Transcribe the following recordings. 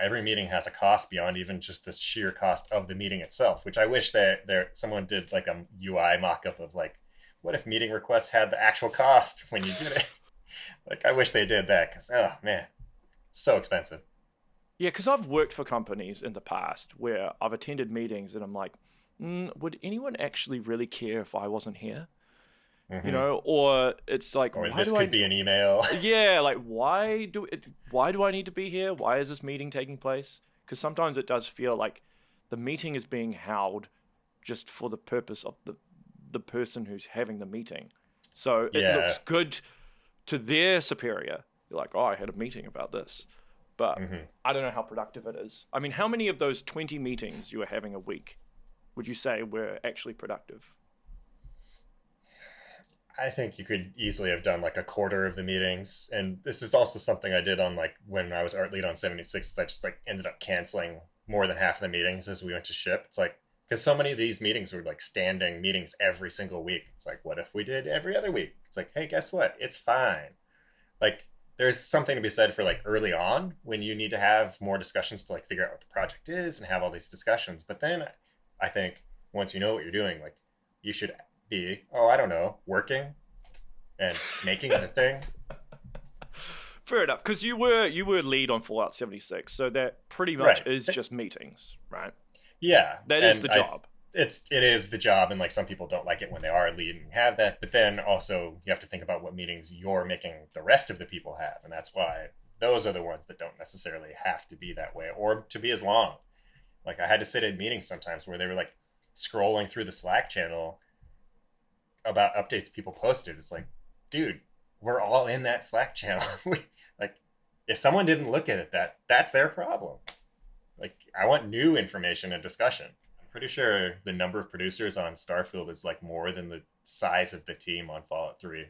Every meeting has a cost beyond even just the sheer cost of the meeting itself, which I wish that someone did like a UI mock-up of like, what if meeting requests had the actual cost when you did it? Like, I wish they did that because, oh man, so expensive. Yeah, because I've worked for companies in the past where I've attended meetings and I'm like, would anyone actually really care if I wasn't here? Or it's like, Or why this do could I? be an email. Yeah, like why do I need to be here? Why is this meeting taking place? Because sometimes it does feel like the meeting is being held just for the purpose of the person who's having the meeting. So it Yeah. looks good to their superior. You're like, oh, I had a meeting about this. But I don't know how productive it is. I mean, how many of those 20 meetings you were having a week would you say were actually productive? I think you could easily have done like a quarter of the meetings. And this is also something I did on like when I was art lead on 76. I just like ended up canceling more than half of the meetings as we went to ship. It's like, because so many of these meetings were like standing meetings every single week. It's like, what if we did every other week? It's like, hey, guess what? It's fine. Like, there's something to be said for like early on when you need to have more discussions to like figure out what the project is and have all these discussions. But then I think once you know what you're doing, like you should be, oh, I don't know, working and making the thing. Fair enough, because you were lead on Fallout 76, so that pretty much Right. is just meetings, right? Yeah. That is And the job. it is the job, and like some people don't like it when they are a lead and have that, but then also you have to think about what meetings you're making the rest of the people have, and that's why those are the ones that don't necessarily have to be that way or to be as long. Like I had to sit in meetings sometimes where they were like scrolling through the Slack channel about updates people posted. It's like, dude, we're all in that Slack channel. Like, if someone didn't look at it, that's their problem. Like, I want new information and discussion. I'm pretty sure the number of producers on Starfield is like more than the size of the team on Fallout 3.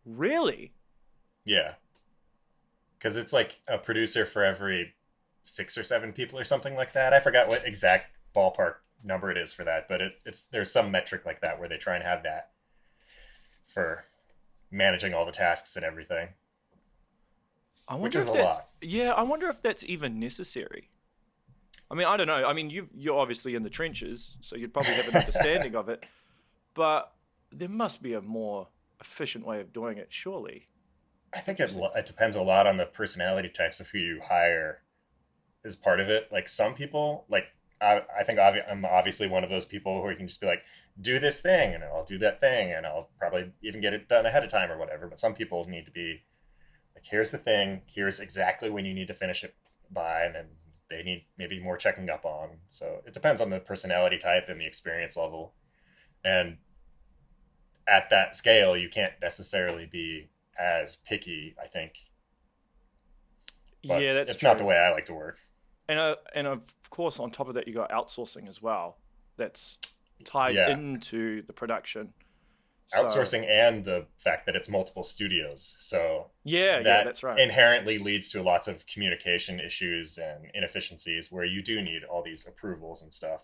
Really? Yeah, because it's like a producer for every 6 or 7 people or something like that. I forgot what exact ballpark number it is for that, but it's there's some metric like that where they try and have that for managing all the tasks and everything, I which wonder is if a that's lot. yeah. I wonder if that's even necessary. I mean, I don't know. I mean, you're obviously in the trenches, so you'd probably have an understanding of it. But there must be a more efficient way of doing it, surely. I think You see. it depends a lot on the personality types of who you hire as part of it. Like some people, like I think I'm obviously one of those people who you can just be like, do this thing, and I'll do that thing, and I'll probably even get it done ahead of time or whatever. But some people need to be like, here's the thing, here's exactly when you need to finish it by, and then they need maybe more checking up on. So it depends on the personality type and the experience level. And at that scale, you can't necessarily be as picky, I think. But Yeah, that's it's not the true. way I like to work. And of course, on top of that, you got outsourcing as well. That's tied Yeah, into the production. So outsourcing and the fact that it's multiple studios. So yeah, yeah, that that's right. inherently leads to lots of communication issues and inefficiencies where you do need all these approvals and stuff.